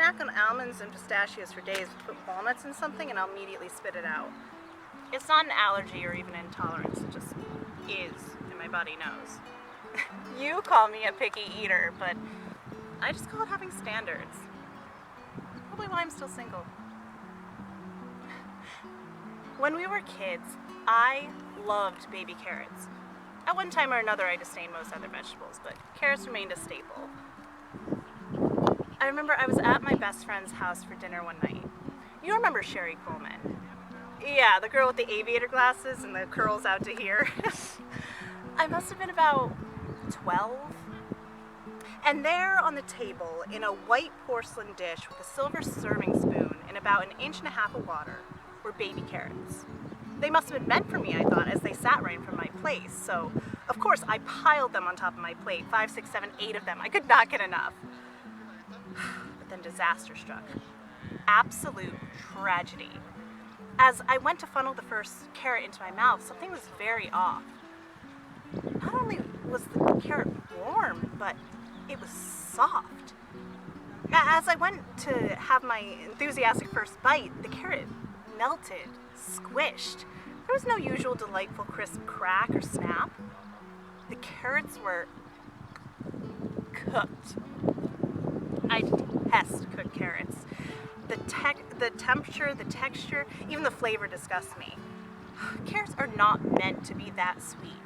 snack on almonds and pistachios for days, but put walnuts in something and I'll immediately spit it out. It's not an allergy or even intolerance, it just is, and my body knows. You call me a picky eater, but I just call it having standards. Probably why I'm still single. When we were kids, I loved baby carrots. At one time or another, I disdained most other vegetables, but carrots remained a staple. I remember I was at my best friend's house for dinner one night. You remember Sherry Coleman? Yeah, the girl with the aviator glasses and the curls out to here. I must have been about 12. And there on the table, in a white porcelain dish with a silver serving spoon and about 1.5 inches of water, were baby carrots. They must have been meant for me, I thought, as they sat right in front of my place. So, of course, I piled them on top of my plate, 5, 6, 7, 8 of them. I could not get enough. But then disaster struck. Absolute tragedy. As I went to funnel the first carrot into my mouth, something was very off. Not only was the carrot warm, but it was soft. As I went to have my enthusiastic first bite, the carrot melted, squished. There was no usual delightful crisp crack or snap. The carrots were cooked. I detest cooked carrots. The temperature, the texture, even the flavor disgusts me. Carrots are not meant to be that sweet,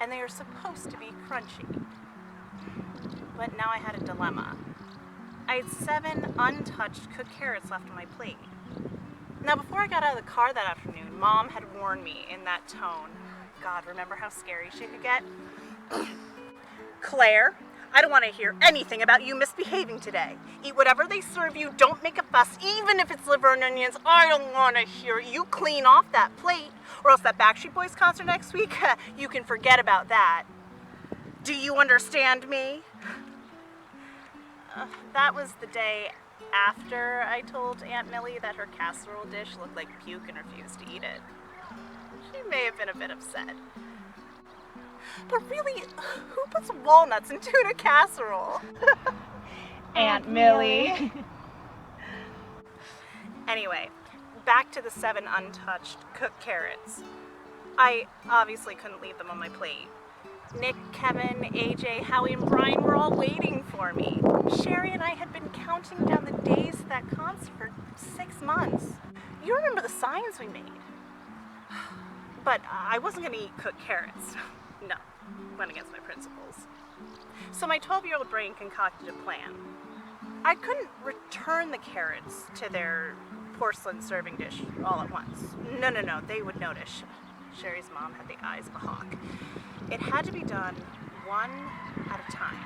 and they are supposed to be crunchy. But now I had a dilemma. I had 7 untouched cooked carrots left on my plate. Now, before I got out of the car that afternoon, Mom had warned me in that tone. God, remember how scary she could get? Claire, I don't want to hear anything about you misbehaving today. Eat whatever they serve you, don't make a fuss, even if it's liver and onions. I don't want to hear it. You clean off that plate, or else that Backstreet Boys concert next week, you can forget about that. Do you understand me? That was the day after I told Aunt Millie that her casserole dish looked like puke and refused to eat it. She may have been a bit upset. But really, who puts walnuts in tuna casserole? Aunt Millie. Anyway, back to the 7 untouched cooked carrots. I obviously couldn't leave them on my plate. Nick, Kevin, AJ, Howie, and Brian were all waiting for me. Sherry and I had been counting down the days to that concert for 6 months. You remember the signs we made. But I wasn't going to eat cooked carrots. No, went against my principles. So my 12-year-old brain concocted a plan. I couldn't return the carrots to their porcelain serving dish all at once. No, they would notice. Sherry's mom had the eyes of a hawk. It had to be done one at a time.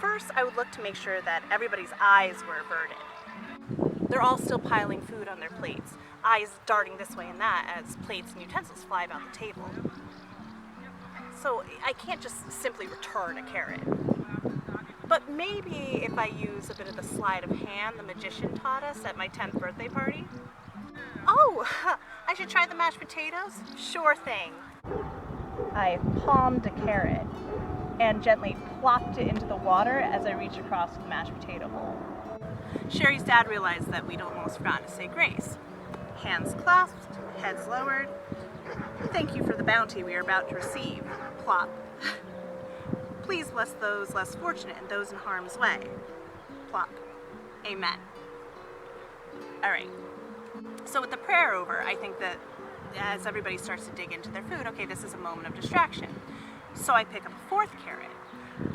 First, I would look to make sure that everybody's eyes were averted. They're all still piling food on their plates, eyes darting this way and that as plates and utensils fly about the table. So I can't just simply return a carrot. But maybe if I use a bit of the sleight of hand the magician taught us at my 10th birthday party. Oh, I should try the mashed potatoes? Sure thing. I palmed a carrot and gently plopped it into the water as I reached across the mashed potato bowl. Sherry's dad realized that we'd almost forgotten to say grace. Hands clasped, heads lowered. Thank you for the bounty we are about to receive. Plop. Please bless those less fortunate and those in harm's way. Plop. Amen. All right. So with the prayer over, I think that as everybody starts to dig into their food, okay, this is a moment of distraction. So I pick up a 4th carrot,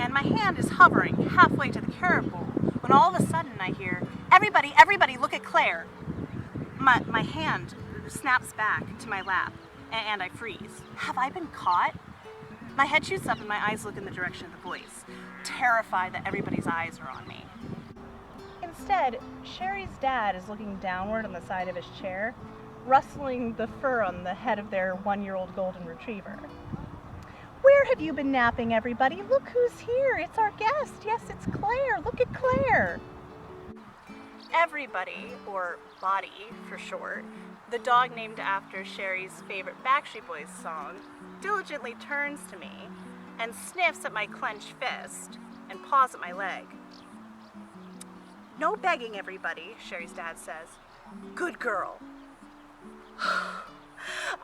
and my hand is hovering halfway to the carrot bowl, when all of a sudden I hear, everybody, look at Claire. My hand snaps back to my lap, and I freeze. Have I been caught? My head shoots up and my eyes look in the direction of the voice, terrified that everybody's eyes are on me. Instead, Sherry's dad is looking downward on the side of his chair, rustling the fur on the head of their 1-year-old golden retriever. Where have you been napping, everybody? Look who's here. It's our guest. Yes, it's Claire. Look at Claire. Everybody, or Body for short, the dog named after Sherry's favorite Backstreet Boys song, diligently turns to me and sniffs at my clenched fist and paws at my leg. No begging, everybody, Sherry's dad says. Good girl.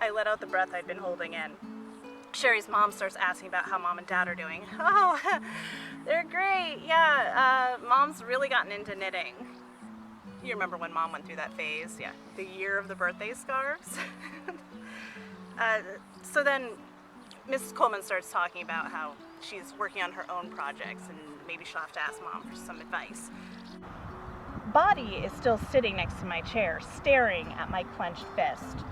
I let out the breath I'd been holding in. Sherry's mom starts asking about how mom and dad are doing. Oh, they're great. Yeah, mom's really gotten into knitting. You remember when mom went through that phase? Yeah, the year of the birthday scarves. So then Mrs. Coleman starts talking about how she's working on her own projects and maybe she'll have to ask mom for some advice. Body is still sitting next to my chair, staring at my clenched fist.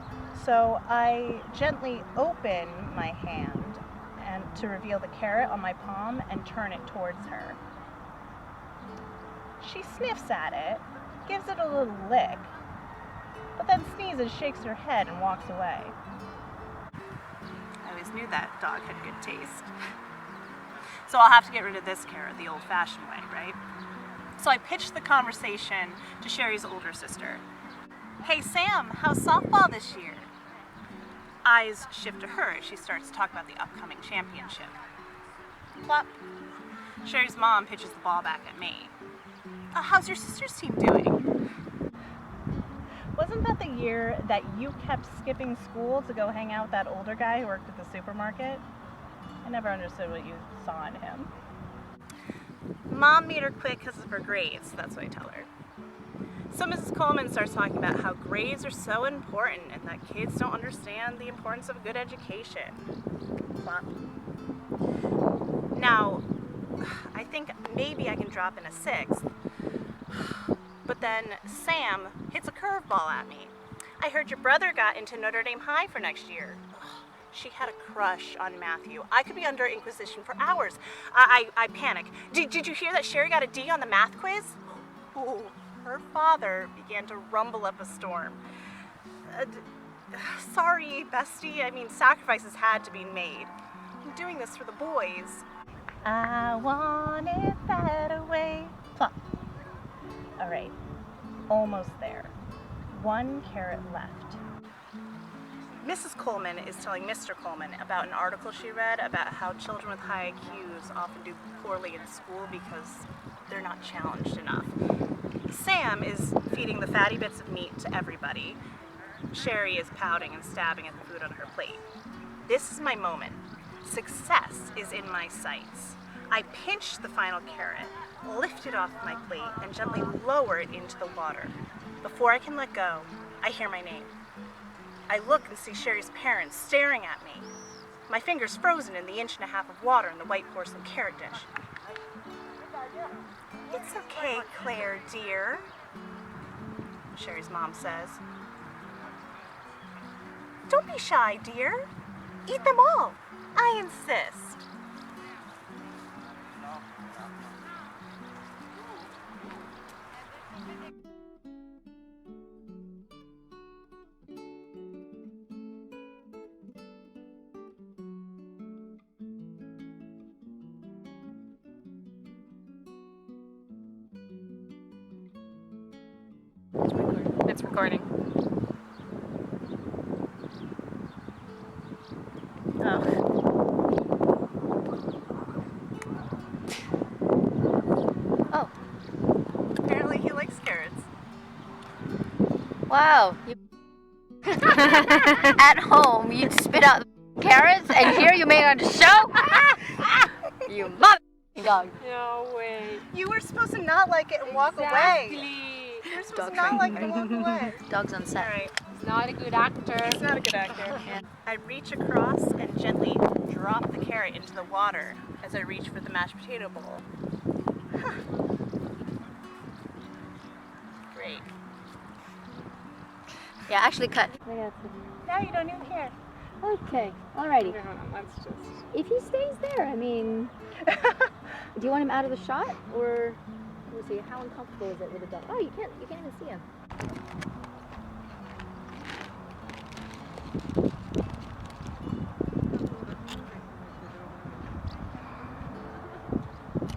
So I gently open my hand and to reveal the carrot on my palm and turn it towards her. She sniffs at it, gives it a little lick, but then sneezes, shakes her head, and walks away. I always knew that dog had good taste. So I'll have to get rid of this carrot the old-fashioned way, right? So I pitched the conversation to Sherry's older sister. Hey Sam, how's softball this year? Eyes shift to her as she starts to talk about the upcoming championship. Plop. Sherry's mom pitches the ball back at me. How's your sister's team doing? Wasn't that the year that you kept skipping school to go hang out with that older guy who worked at the supermarket? I never understood what you saw in him. Mom made her quit because of her grades, that's what I tell her. So Mrs. Coleman starts talking about how grades are so important and that kids don't understand the importance of a good education. Plop. Now, I think maybe I can drop in a 6th. But then Sam hits a curveball at me. I heard your brother got into Notre Dame High for next year. She had a crush on Matthew. I could be under inquisition for hours. I panic. Did you hear that Sherry got a D on the math quiz? Ooh, her father began to rumble up a storm. Sorry, bestie. I mean, sacrifices had to be made. I'm doing this for the boys. I want it that way. Plop. All right, almost there. 1 carrot left. Mrs. Coleman is telling Mr. Coleman about an article she read about how children with high IQs often do poorly in school because they're not challenged enough. Sam is feeding the fatty bits of meat to everybody. Sherry is pouting and stabbing at the food on her plate. This is my moment. Success is in my sights. I pinch the final carrot, lift it off my plate, and gently lower it into the water. Before I can let go, I hear my name. I look and see Sherry's parents staring at me. My fingers frozen in the 1.5 inches of water in the white porcelain carrot dish. It's okay, Claire, dear, Sherry's mom says. Don't be shy, dear. Eat them all. I insist. It's recording. Oh. Oh. Apparently he likes carrots. Wow. At home, you spit out carrots, and here you made it on the show? You mother dog. No way. You were supposed to not like it and walk away. You're supposed to not like it and walk away. Dog's on set. All right. He's not a good actor. He's not a good actor. I reach across and gently drop the carrot into the water as I reach for the mashed potato bowl. Great. Yeah, actually cut. Now you don't even care. Okay, alrighty. Okay, hold on. Let's just. If he stays there, I mean, do you want him out of the shot, or let me see, how uncomfortable is it with a dog? Oh, you can't even see him.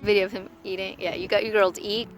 Video of him eating. Yeah, you got your girl to eat.